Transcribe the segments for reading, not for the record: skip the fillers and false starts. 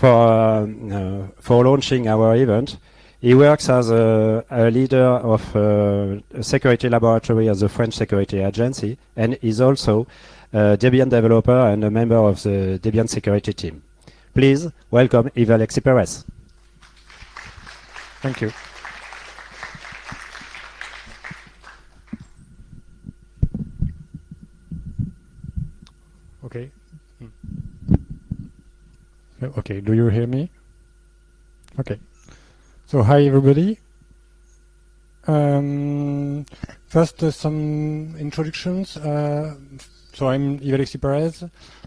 for launching our event. He works as a leader of a security laboratory at the French Security Agency, and is also a Debian developer and a member of the Debian security team. Please welcome Yves Alexis Perez. Thank you. Okay. Okay, do you hear me? Okay. So hi everybody. First some introductions. So I'm Yves Alexis Perez.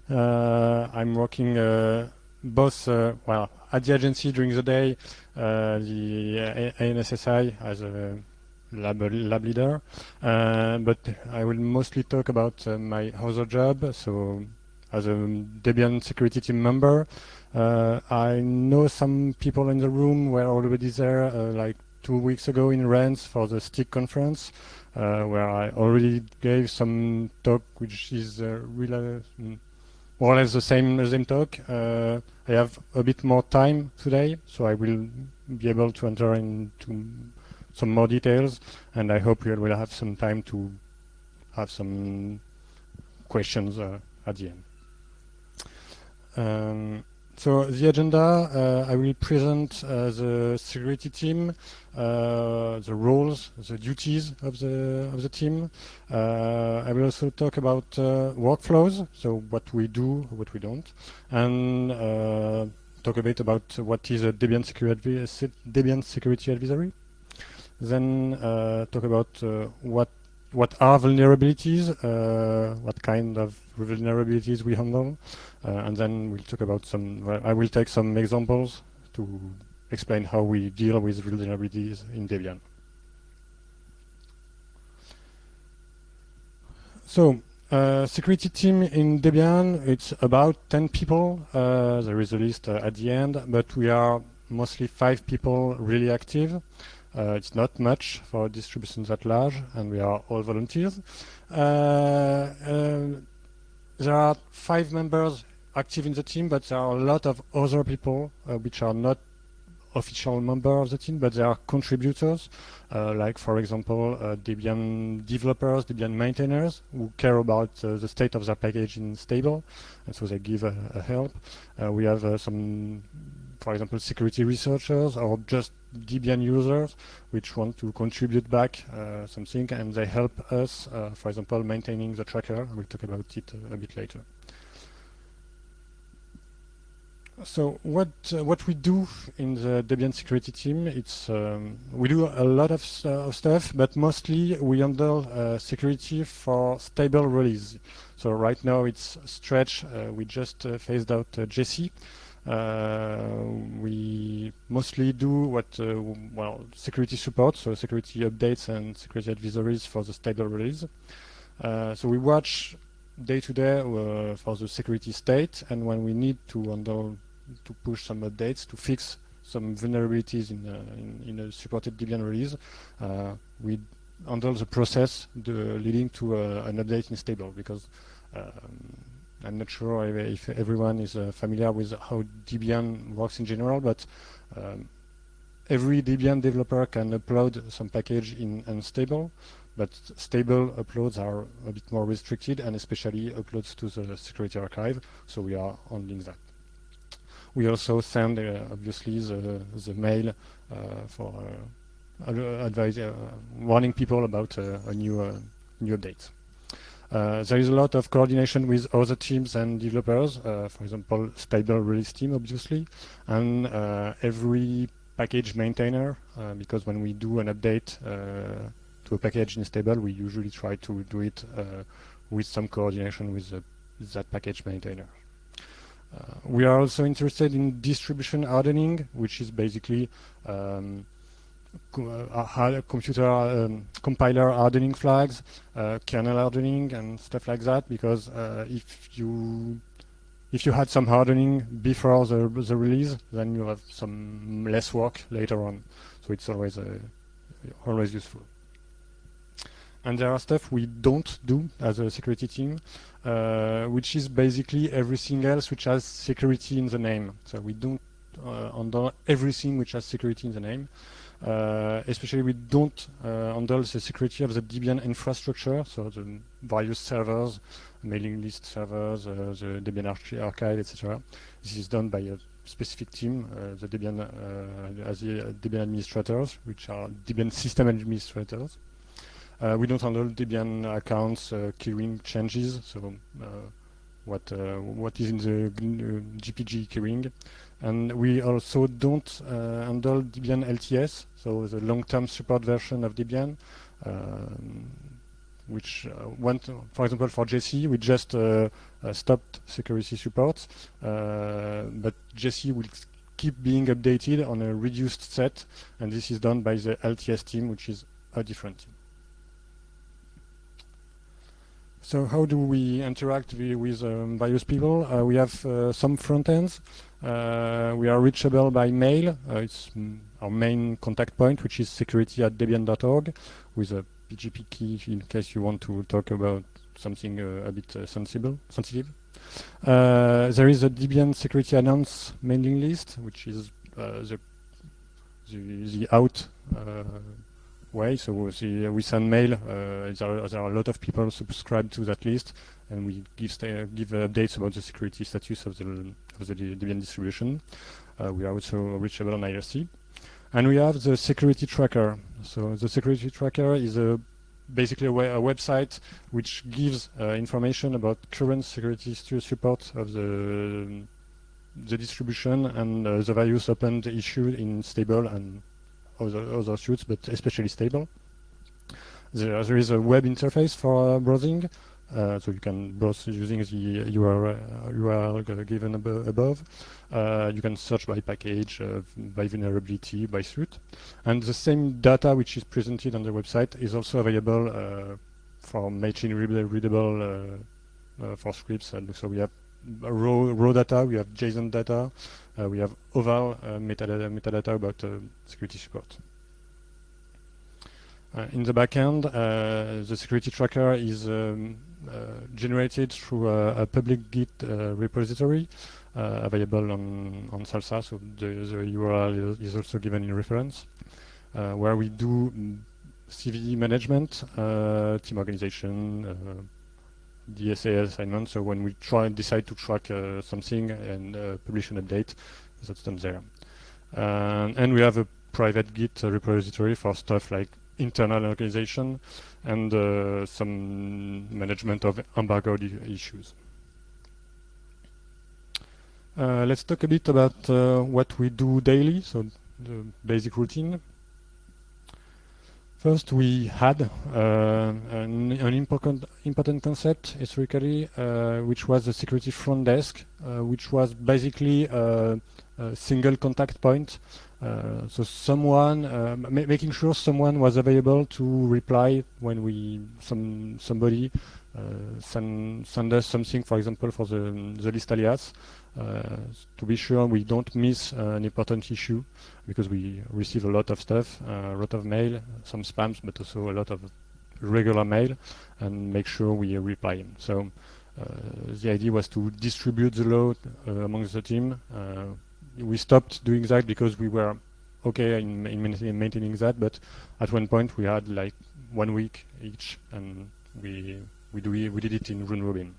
I'm working both well at the agency during the day, the ANSSI as a lab leader, but I will mostly talk about my other job. So as a Debian security team member, I know some people in the room were already there like 2 weeks ago in Rennes for the STIC conference, where I already gave some talk, which is really more or less the same talk. I have a bit more time today, so I will be able to enter into some more details, and I hope we will have some time to have some questions at the end. So the agenda, I will present the security team, the roles, the duties of the team. I will also talk about workflows, so what we do, what we don't, and talk a bit about what is a Debian security advisory. Then talk about what are vulnerabilities, what kind of vulnerabilities we handle, and then we'll talk about I will take some examples to explain how we deal with vulnerabilities in Debian. So, security team in Debian, it's about 10 people. There is a list at the end, but we are mostly 5 people really active. It's not much for distributions at large, and we are all volunteers. There are 5 members active in the team, but there are a lot of other people which are not official members of the team, but they are contributors, like for example Debian developers, Debian maintainers who care about the state of their package in stable, and so they give a help. We have some, for example, security researchers or just Debian users which want to contribute back something, and they help us, for example, maintaining the tracker. We'll talk about it a bit later. So what we do in the Debian security team, it's we do a lot of stuff, but mostly we handle security for stable release. So right now it's stretch. We just phased out JC. We mostly do what well, security support, so security updates and security advisories for the stable release. So we watch day to day for the security state, and when we need to push some updates to fix some vulnerabilities in a supported Debian release, we handle the process leading to an update in stable, because I'm not sure if everyone is familiar with how Debian works in general, but every Debian developer can upload some package in unstable, but stable uploads are a bit more restricted, and especially uploads to the security archive, so we are handling that. We also send, obviously, the mail for warning people about a new update. There is a lot of coordination with other teams and developers, for example, stable release team, obviously, and every package maintainer, because when we do an update to a package in stable, we usually try to do it with some coordination with that package maintainer. We are also interested in distribution hardening, which is basically compiler hardening flags, kernel hardening, and stuff like that. Because if you had some hardening before the release, then you have some less work later on. So it's always useful. And there are stuff we don't do as a security team, which is basically everything else which has security in the name. So we don't handle everything which has security in the name. Especially we don't handle the security of the Debian infrastructure, so the various servers, mailing list servers, the Debian archive, etc. This is done by a specific team, the Debian as the Debian administrators, which are Debian system administrators. We don't handle Debian accounts, keyring changes, so what is in the GPG keyring. And we also don't handle Debian LTS, so the long-term support version of Debian, which for example, for JC, we just stopped security support, but JC will keep being updated on a reduced set, and this is done by the LTS team, which is a different team. So how do we interact with various people? We have some front ends. We are reachable by mail. It's our main contact point, which is security@debian.org, with a PGP key in case you want to talk about something a bit sensitive. There is a Debian security announce mailing list, which is the out way. So we send mail. There are a lot of people subscribed to that list, and we give updates about the security status of the Debian distribution. We are also reachable on IRC. And we have the security tracker. So the security tracker is basically a website which gives information about current security support of the distribution and the various open issues in stable and other suites, but especially stable. There is a web interface for browsing, so you can browse using the URL given above. You can search by package, by vulnerability, by suite. And the same data which is presented on the website is also available for machine readable for scripts. And so we have raw data, we have JSON data, we have overall metadata about security support. In the backend, the security tracker is generated through a public Git repository available on Salsa, so the URL is also given in reference, where we do CVE management, team organization, DSA assignment. So when we decide to track something and publish an update, that's done there. And we have a private Git repository for stuff like internal organization and some management of embargoed issues. Let's talk a bit about what we do daily, so the basic routine. First, we had an important concept historically, which was the security front desk, which was basically a single contact point. So someone making sure someone was available to reply when somebody send us something, for example, for the list alias, to be sure we don't miss an important issue, because we receive a lot of stuff, a lot of mail, some spams, but also a lot of regular mail, and make sure we reply. So the idea was to distribute the load amongst the team. We stopped doing that because we were okay in maintaining that, but at one point we had like 1 week each, and we did it in round robin.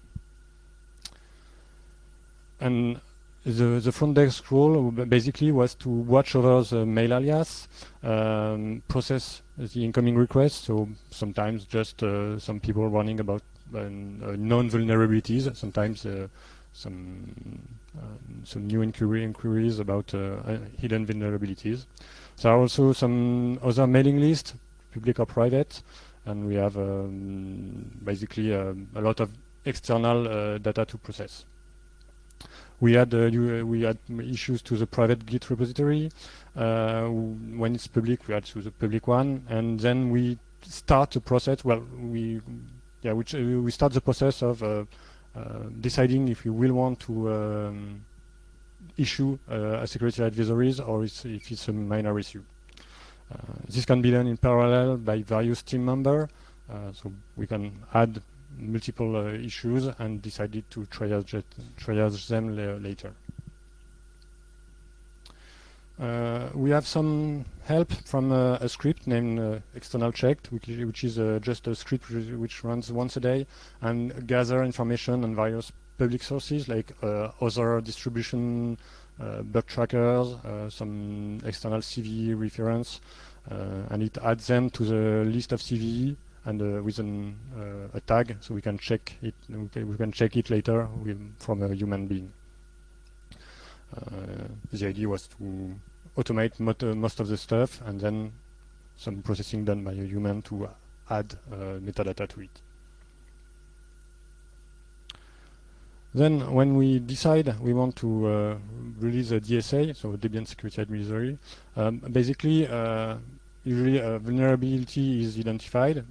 And the front desk role basically was to watch over the mail alias, process the incoming requests. So sometimes just some people warning about known vulnerabilities, sometimes some new inquiries about hidden vulnerabilities. There are also some other mailing lists, public or private, and we have basically a lot of external data to process. We had issues to the private Git repository. When it's public, we add to the public one, and then we start the process. Well, we start the process of deciding if we will want to issue a security advisories or if it's a minor issue. This can be done in parallel by various team members. So we can add multiple issues and decided to triage them later. We have some help from a script named external checked, which is just a script which runs once a day and gather information on various public sources like other distribution bug trackers, some external CVE reference, and it adds them to the list of CVE and with a tag, so we can check it. We can check it later from a human being. The idea was to automate most of the stuff, and then some processing done by a human to add metadata to it. Then when we decide we want to release a DSA, so Debian Security Advisory, basically usually a vulnerability is identified,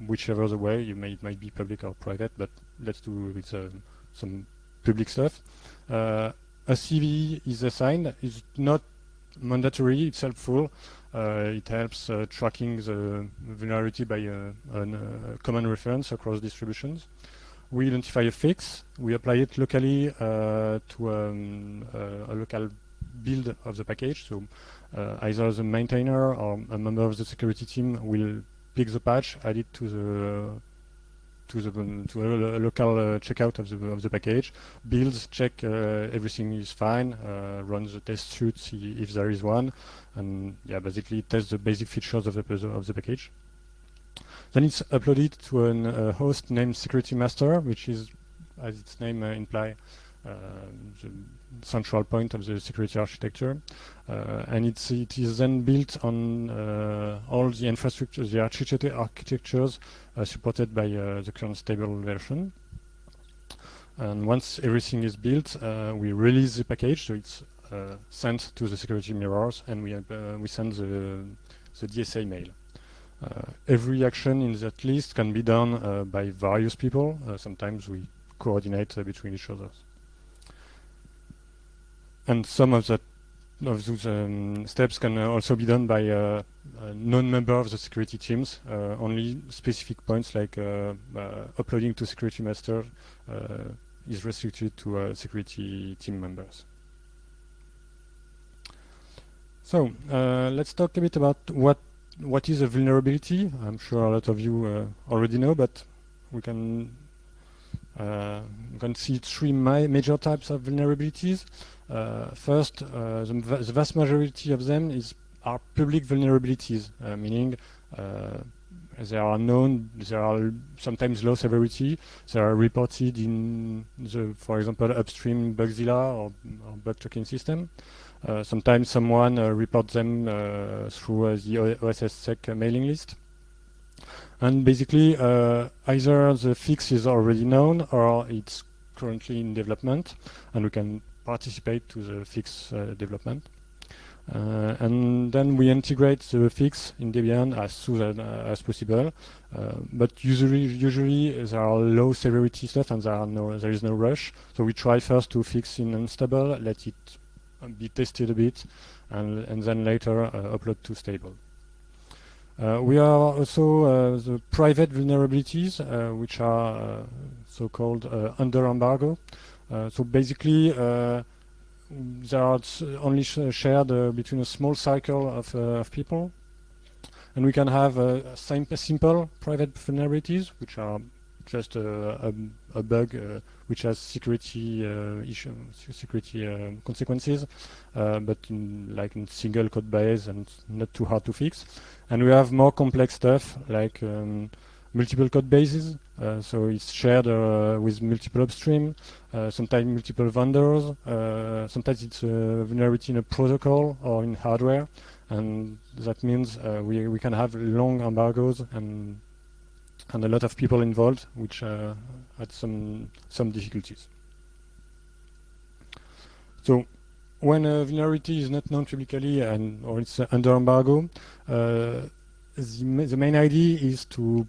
whichever the way, it might be public or private, but let's do with some public stuff. A CVE is assigned. It's not mandatory, it's helpful. It helps tracking the vulnerability by a common reference across distributions. We identify a fix, we apply it locally to a local build of the package. So either the maintainer or a member of the security team will pick the patch, add it to a local checkout of the package, builds, check everything is fine, runs the test suite, see if there is one, and yeah, basically test the basic features of the package. Then it's uploaded to a host named Security Master, which is, as its name implies, the central point of the security architecture, and it is then built on all the infrastructure, the architectures supported by the current stable version. And once everything is built, we release the package, so it's sent to the security mirrors, and we send the DSA mail. Every action in that list can be done by various people. Sometimes we coordinate between each other. And some of those steps can also be done by a non-member of the security teams. Only specific points like uploading to Security Master is restricted to security team members. So let's talk a bit about what is a vulnerability. I'm sure a lot of you already know, but we can see three major types of vulnerabilities. First, the vast majority of them are public vulnerabilities, meaning they are known, they are sometimes low severity, they are reported in the, for example, upstream Bugzilla or bug tracking system. Sometimes someone reports them through the OSSSec mailing list. And basically, either the fix is already known or it's currently in development, and we can participate to the fix development. And then we integrate the fix in Debian as soon as possible. But usually there are low severity stuff and there is no rush. So we try first to fix in unstable, let it be tested a bit, and then later upload to stable. We are also the private vulnerabilities, which are so-called under embargo. So basically, they are only shared between a small circle of people, and we can have simple private vulnerabilities, which are just a bug which has security consequences, but in single code base and not too hard to fix. And we have more complex stuff like multiple code bases, so it's shared with multiple upstream, sometimes multiple vendors, sometimes it's a vulnerability in a protocol or in hardware, and that means we can have long embargoes and a lot of people involved, which had some difficulties. So when a vulnerability is not known publicly or it's under embargo, the main idea is to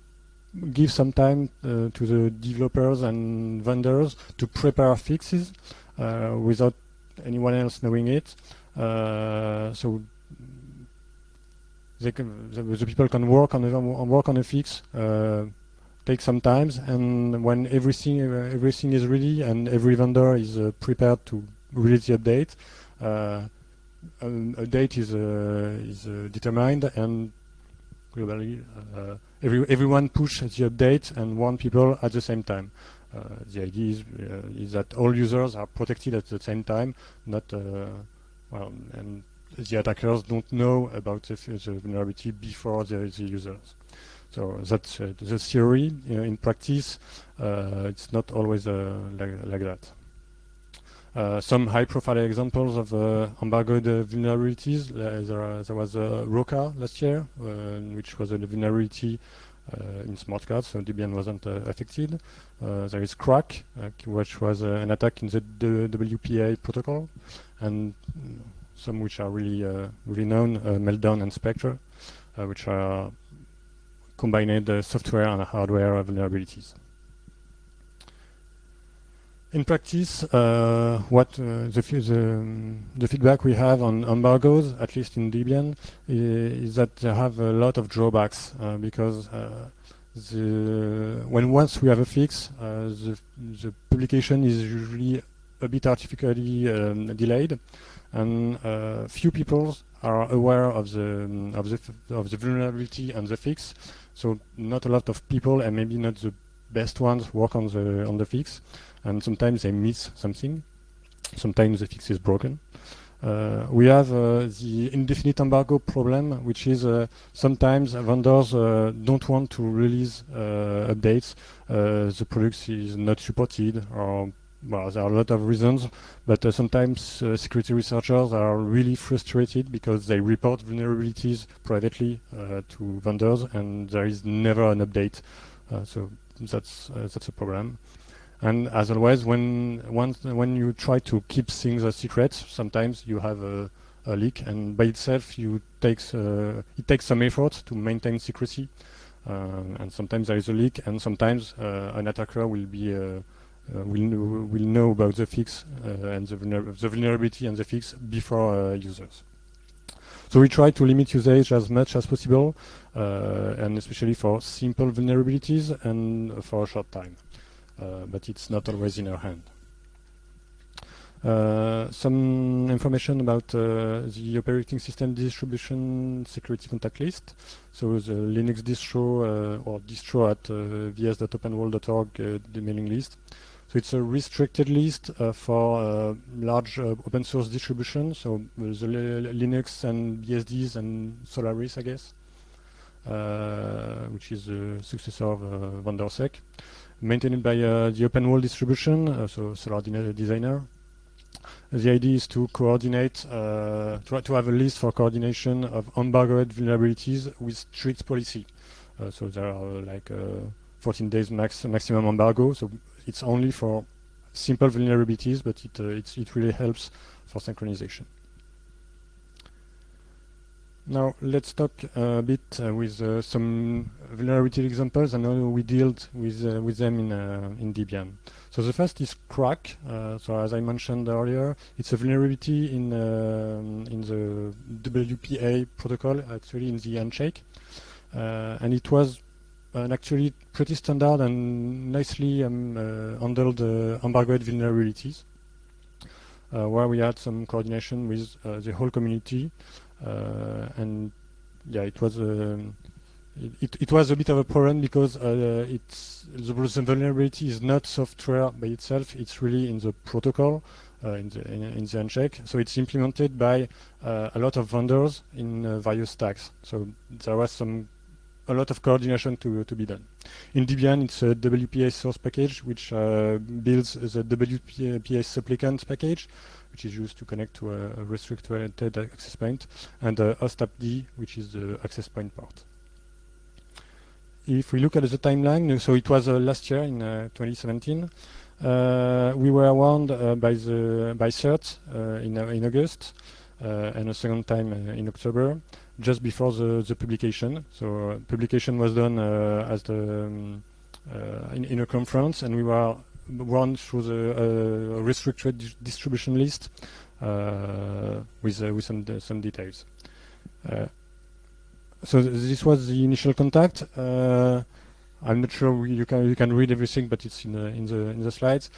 give some time to the developers and vendors to prepare fixes without anyone else knowing it. So the people can work on a fix takes some time, and when everything is ready and every vendor is prepared to release the update, a date is determined, and globally everyone pushes the update and warn people at the same time. The idea is that all users are protected at the same time, not well, and the attackers don't know about the vulnerability before the users. So that's the theory. In practice, it's not always like that. Some high-profile examples of embargoed vulnerabilities. There was Roca last year, which was a vulnerability in smart cards, so Debian wasn't affected. There is Crack, which was an attack in the WPA protocol, and some which are really known, Meltdown and Spectre, which are combined software and hardware vulnerabilities. In practice, what the feedback we have on embargoes, at least in Debian, is that they have a lot of drawbacks because once we have a fix, the publication is usually a bit artificially delayed, and few people are aware of the vulnerability and the fix. So not a lot of people, and maybe not the best ones, work on the fix. And sometimes they miss something. Sometimes the fix is broken. We have the indefinite embargo problem, which is sometimes vendors don't want to release updates. The product is not supported, or well, there are a lot of reasons, but sometimes security researchers are really frustrated because they report vulnerabilities privately to vendors, and there is never an update. So that's a problem. And as always, when you try to keep things a secret, sometimes you have a leak, and by itself it takes some effort to maintain secrecy, and sometimes there is a leak, and sometimes an attacker will know about the fix and the vulnerability and the fix before users. So we try to limit usage as much as possible, and especially for simple vulnerabilities and for a short time. But it's not always in our hand. Some information about the operating system distribution security contact list. So the Linux distro or distro at vs.openworld.org, the mailing list. So it's a restricted list for large open source distribution. So the Linux and BSDs and Solaris, I guess, which is the successor of VendorSec. Maintained by the open world distribution, so Solar Designer. The idea is to coordinate, to have a list for coordination of embargoed vulnerabilities with strict policy. So there are like 14 days maximum embargo. So it's only for simple vulnerabilities, but it really helps for synchronization. Now let's talk a bit with some vulnerability examples and how we dealt with them in Debian. So the first is Crack. So as I mentioned earlier, it's a vulnerability in the WPA protocol, actually in the handshake, and it was actually pretty standard and nicely handled embargoed vulnerabilities, where we had some coordination with the whole community. And yeah, it was a bit of a problem because the vulnerability is not software by itself; it's really in the protocol, in the handshake. So it's implemented by a lot of vendors in various stacks. So there was a lot of coordination to be done. In Debian, it's a WPA source package which builds the WPA supplicant package, which is used to connect to a restricted access point, and hostappd, which is the access point part. If we look at the timeline, so it was last year in 2017. We were warned by CERT in August, and a second time in October, just before the publication. So publication was done in a conference, and we were run through the restricted distribution list with some details. So this was the initial contact. I'm not sure you can read everything, but it's in the slides.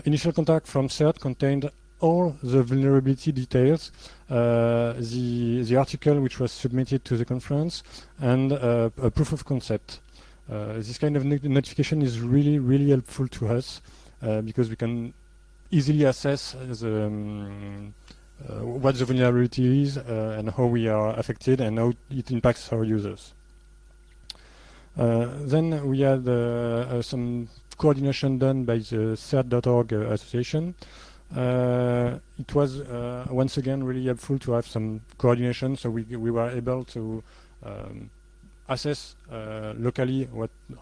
Initial contact from CERT contained all the vulnerability details, the article which was submitted to the conference, and a proof of concept. This kind of notification is really helpful to us because we can easily assess what the vulnerability is and how we are affected and how it impacts our users. Then we had some coordination done by the CERT.org association. It was once again really helpful to have some coordination, so we were able to assess locally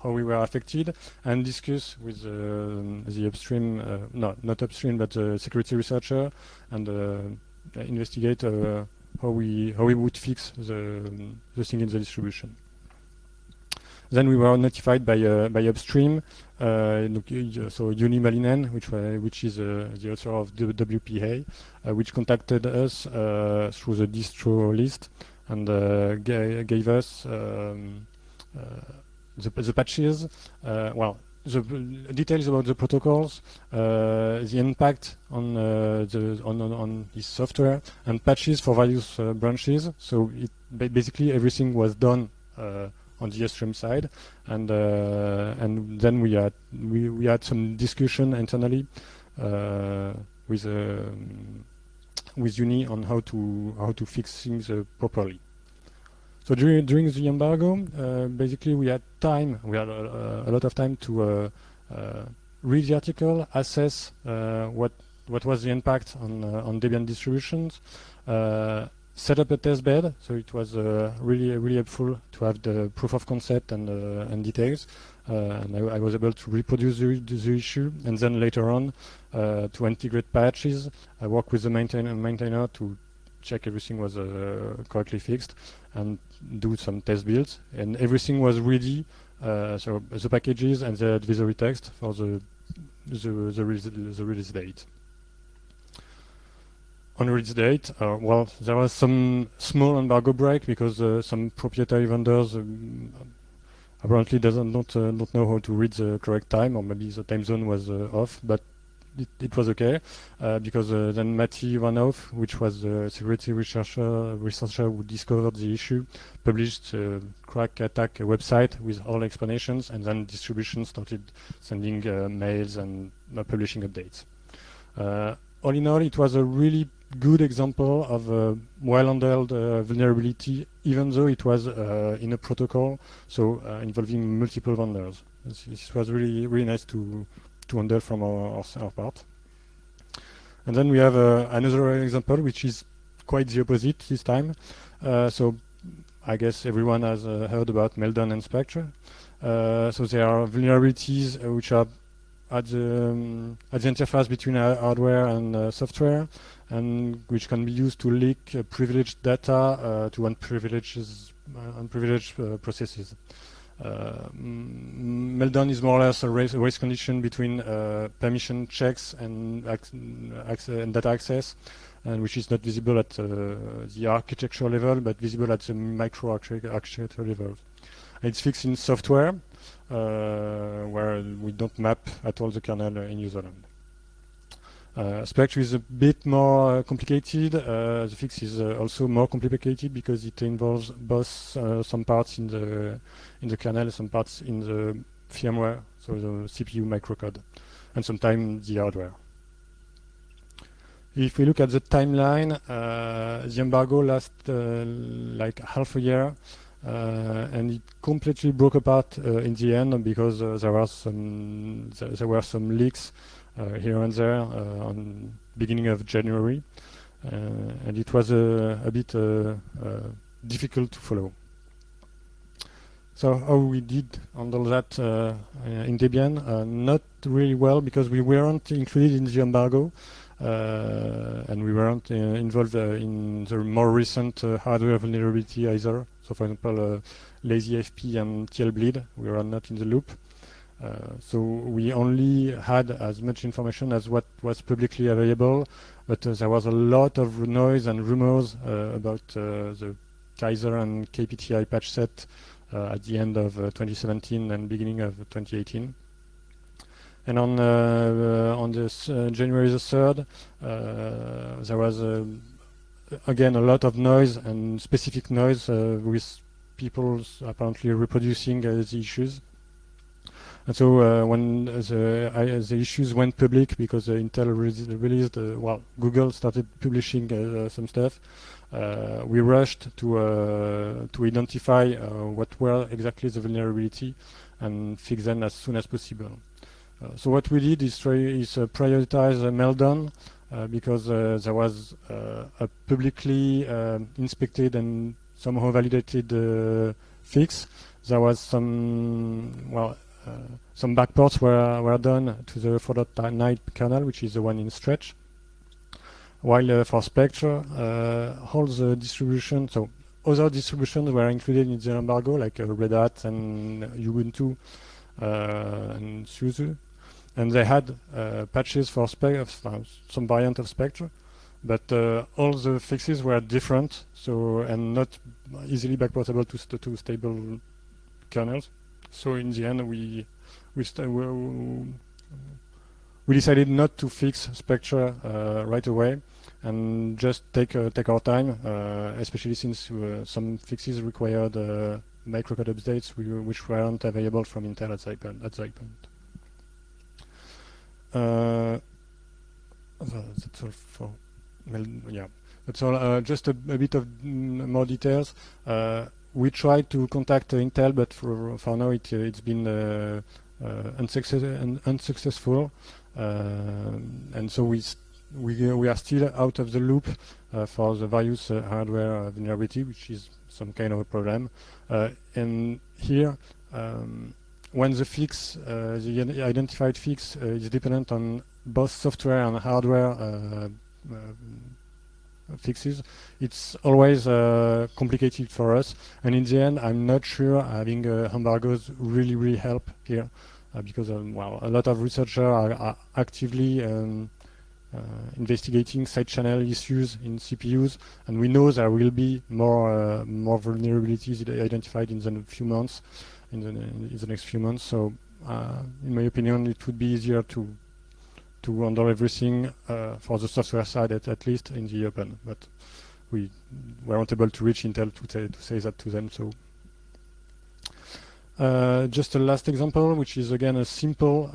how we were affected and discuss with the upstream, not upstream, but the security researcher, and investigate how we would fix the thing in the distribution. Then we were notified by upstream, so Juni Malinen, which is the author of the WPA, which contacted us through the distro list and gave us the patches, the details about the protocols, the impact on this software, and patches for various branches. So basically everything was done on the upstream side, and then we had some discussion internally with Uni on how to fix things properly. So during the embargo, basically we had time. We had a lot of time to read the article, assess what was the impact on Debian distributions, set up a test bed. So it was really helpful to have the proof of concept and details. And I was able to reproduce the issue, and then later on to integrate patches. I worked with the maintainer to check everything was correctly fixed, and do some test builds, and everything was ready. So the packages and the advisory text for the release date. On release date, there was some small embargo break because some proprietary vendors apparently don't know how to read the correct time, or maybe the time zone was off, but it was okay because then Matti Ivanov, which was the security researcher who discovered the issue, published a crack attack website with all explanations, and then distribution started sending mails and publishing updates. All in all, it was a really good example of a well-handled vulnerability, even though it was in a protocol, so involving multiple vendors. This was really nice to handle from our part. And then we have another example, which is quite the opposite this time. So I guess everyone has heard about Meltdown and Spectre. So there are vulnerabilities which are at the interface between hardware and software, and which can be used to leak privileged data to unprivileged processes. Meltdown is more or less a race condition between permission checks and data access, and which is not visible at the architecture level, but visible at the micro architecture level. And it's fixed in software, where we don't map at all the kernel in userland. Spectre is a bit more complicated. The fix is also more complicated because it involves both some parts in the kernel, some parts in the firmware, so the CPU microcode, and sometimes the hardware. If we look at the timeline, the embargo lasted like half a year, and it completely broke apart in the end because there were some leaks here and there on beginning of January, and it was a bit difficult to follow. So how we did handle that in Debian? Not really well, because we weren't included in the embargo, and we weren't involved in the more recent hardware vulnerability either. So for example, LazyFP and TLBleed, we were not in the loop. So we only had as much information as what was publicly available, but there was a lot of noise and rumors about the Kaiser and KPTI patch set at the end of 2017 and beginning of 2018. And on this January the 3rd, there was again a lot of noise and specific noise with people apparently reproducing the issues. And so when the issues went public, because Intel released, well, Google started publishing some stuff, we rushed to identify what were exactly the vulnerability and fix them as soon as possible. So what we did is prioritize Meltdown because there was a publicly inspected and somehow validated fix. There was some backports were done to the 4.9 kernel, which is the one in Stretch. While for Spectre, all the distribution, so other distributions were included in the embargo, like Red Hat and Ubuntu and SUSE. And they had patches for some variant of Spectre, but all the fixes were different, so and not easily backportable to stable kernels. So in the end, we decided not to fix Spectre right away, and just take our time, especially since some fixes required microcode updates which weren't available from Intel at that point. That's all for yeah. That's all. Just a bit of more details. We tried to contact Intel, but for now it's been unsuccessful, and so we are still out of the loop for the various hardware vulnerability, which is some kind of a problem. And here, when the fix, the identified fix, is dependent on both software and hardware fixes, it's always complicated for us. And in the end, I'm not sure having embargoes really help here, because well, a lot of researchers are actively investigating side channel issues in CPUs, and we know there will be more vulnerabilities identified in the few months, in the next few months. So, in my opinion, it would be easier to handle everything for the software side at least in the open. But we weren't able to reach Intel to say that to them. So. Just a last example, which is again a simple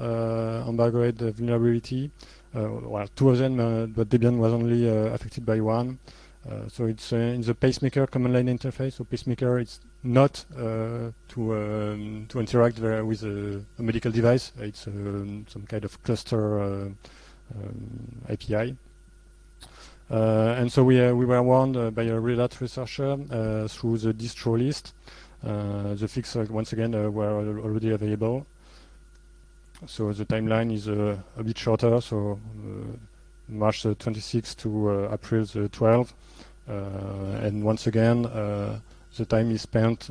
embargoed vulnerability. Well, two of them, but Debian was only affected by one. So it's in the pacemaker command line interface. So pacemaker, it's not to interact with a medical device. It's some kind of cluster API. And so we were warned by a Red Hat researcher through the distro list. The fix once again were already available. So the timeline is a bit shorter, so March 26th to April 12th. And once again, the time is spent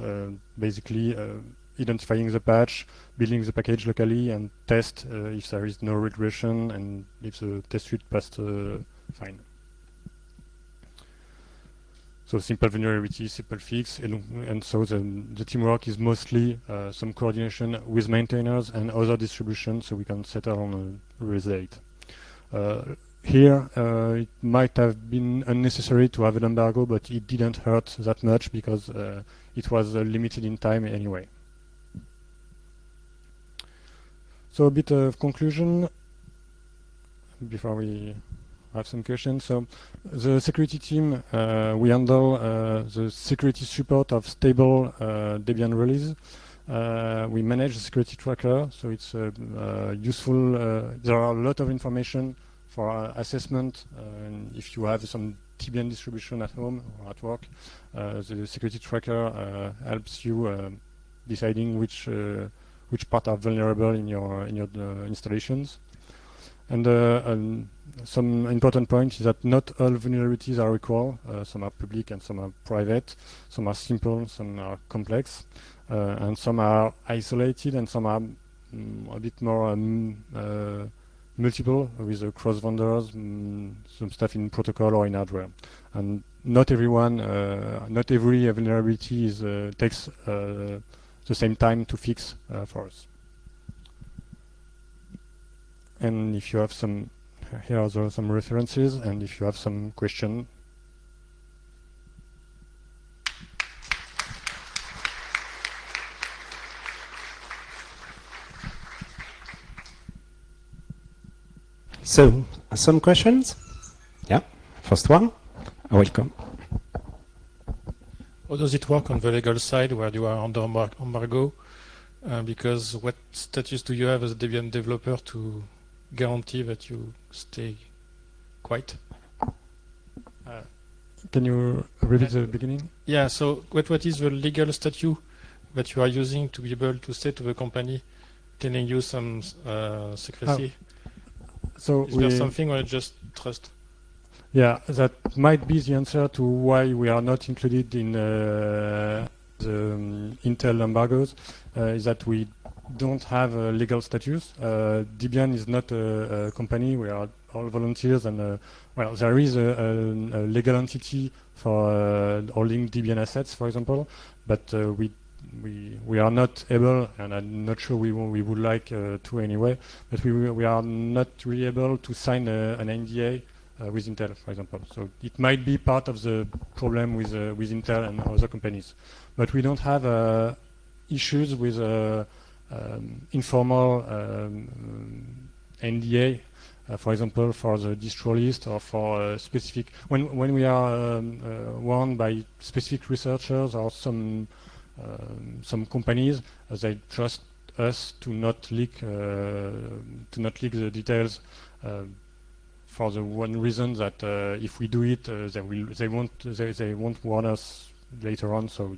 basically identifying the patch, building the package locally, and test if there is no regression and if the test suite passed fine. So simple vulnerability, simple fix, and so the teamwork is mostly some coordination with maintainers and other distributions, so we can settle on a release date. Here, it might have been unnecessary to have an embargo, but it didn't hurt that much because it was limited in time anyway. So a bit of conclusion before we have some questions. So the security team, we handle the security support of stable Debian release. We manage the security tracker, so it's useful. There are a lot of information for assessment. If you have some Debian distribution at home or at work, the security tracker helps you deciding which parts are vulnerable in your installations. And some important point is that not all vulnerabilities are equal. Some are public and some are private. Some are simple, some are complex, and some are isolated, and some are a bit more multiple with cross vendors, some stuff in protocol or in hardware, and not everyone, not every vulnerability is takes the same time to fix for us. And if you have some, here are some references, and if you have some question. So, some questions? Yeah, first one. Welcome. How does it work on the legal side where you are under embargo? Because what status do you have as a Debian developer to guarantee that you stay quiet? Can you repeat the beginning? Yeah, so what is the legal statute that you are using to be able to say to the company telling you some secrecy? So is there something or just trust? Yeah, that might be the answer to why we are not included in the Intel embargoes, is that we don't have a legal status. Debian is not a company. We are all volunteers, and well, there is a legal entity for holding Debian assets, for example, but we are not able, and I'm not sure we would like to anyway, but we are not really able to sign an NDA with Intel, for example. So it might be part of the problem with Intel and other companies, but we don't have issues with informal NDA, for example, for the distro list or for specific when we are warned by specific researchers or some companies, they trust us to not leak the details. For the one reason that if we do it, they won't warn us later on. So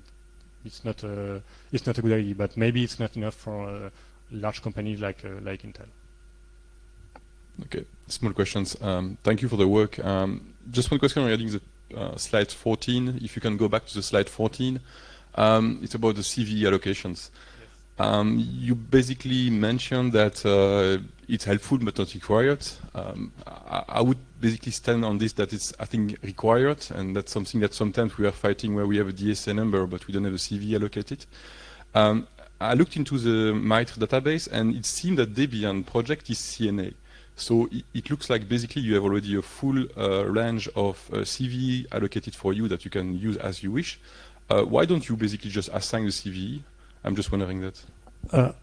it's not a good idea. But maybe it's not enough for a large company like Intel. Okay, small questions. Thank you for the work. Just one question regarding the slide 14. If you can go back to the slide 14, it's about the CV allocations. You basically mentioned that it's helpful but not required. I would basically stand on this, that it's, I think, required, and that's something that sometimes we are fighting where we have a DSA number but we don't have a CV allocated. I looked into the MITRE database and it seemed that Debian project is CNA. So it looks like basically you have already a full range of CV allocated for you that you can use as you wish. Why don't you basically just assign the CV? I'm just wondering that.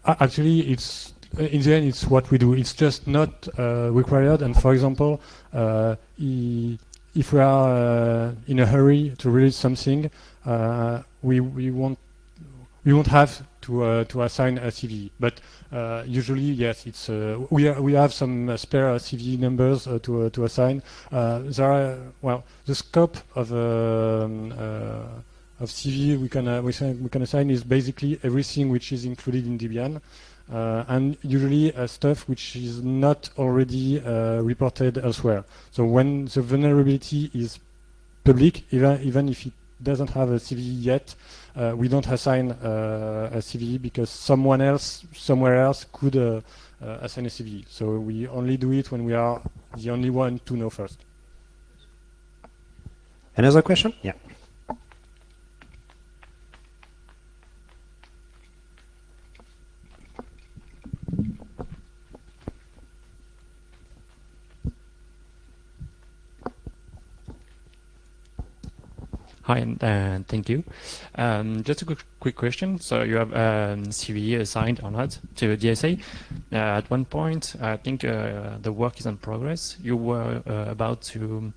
Actually, it's in the end, it's what we do. It's just not required. And for example, if we are in a hurry to release something, we won't have to assign a CV. But usually, yes, it's we have some spare CV numbers to assign. There are, well, the scope of CV we can assign is basically everything which is included in Debian, and usually stuff which is not already reported elsewhere. So when the vulnerability is public, even if it doesn't have a CV yet, we don't assign a CV because someone else somewhere else could assign a CV. So we only do it when we are the only one to know first. Another question? Yeah. Hi, and thank you. Just a quick question. So you have CV assigned or not to DSA. At one point, I think the work is in progress. You were about to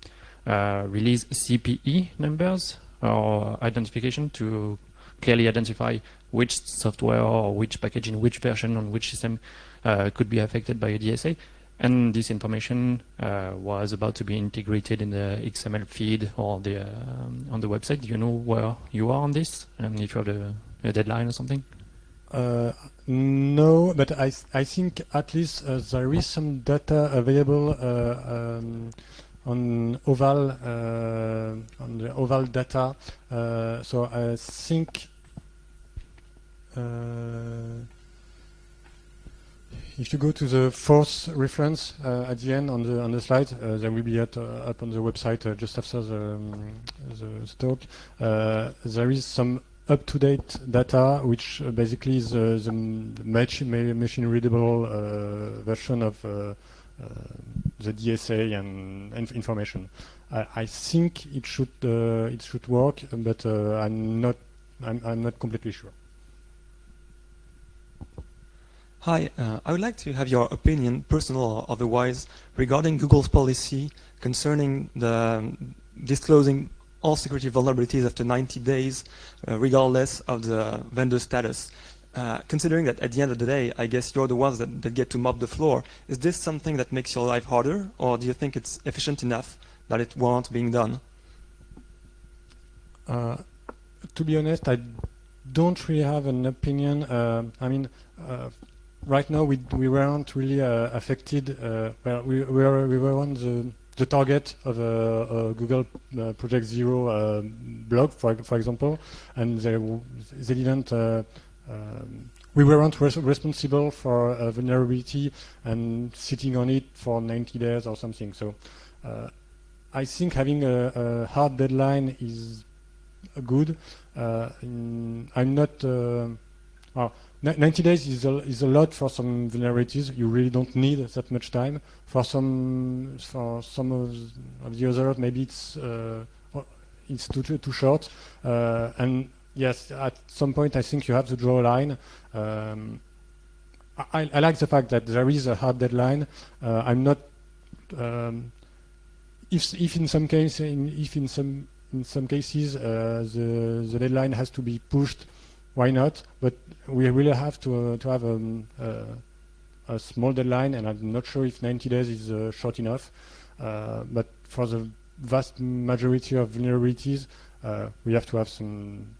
release CPE numbers or identification to clearly identify which software or which package in which version on which system could be affected by a DSA. And this information was about to be integrated in the XML feed or the on the website. Do you know where you are on this, and if you have a deadline or something? No, but I think at least there is some data available on Oval on the Oval data. So I think. If you go to the fourth reference at the end on the slide, there will be up on the website just after the talk. There is some up-to-date data, which basically is the machine-readable version of the DSA and information. I think it should work, but I'm not completely sure. Hi, I would like to have your opinion, personal or otherwise, regarding Google's policy concerning the disclosing all security vulnerabilities after 90 days, regardless of the vendor status. Considering that at the end of the day, I guess you're the ones that get to mop the floor, is this something that makes your life harder, or do you think it's efficient enough that it warrants being done? To be honest, I don't really have an opinion. I mean, right now we weren't really affected. Well, we were on the target of Google Project Zero blog, for example, and they didn't. We weren't responsible for vulnerability and sitting on it for 90 days or something. So I think having a hard deadline is good. I'm not. 90 days is a lot for some vulnerabilities. You really don't need that much time. For some of the others, maybe it's too short. And yes, at some point, I think you have to draw a line. I like the fact that there is a hard deadline. I'm not. If in some cases, the deadline has to be pushed, why not? But we really have to have a small deadline, and I'm not sure if 90 days is short enough. But for the vast majority of vulnerabilities, we have to have some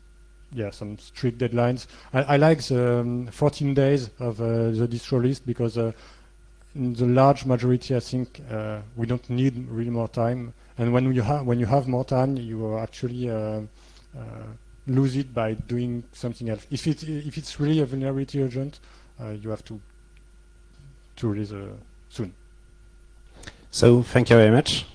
strict deadlines. I like the 14 days of the distro list, because in the large majority, I think we don't need really more time. And when you have more time, you actually lose it by doing something else. If it's really a vulnerability urgent, you have to release soon. So thank you very much.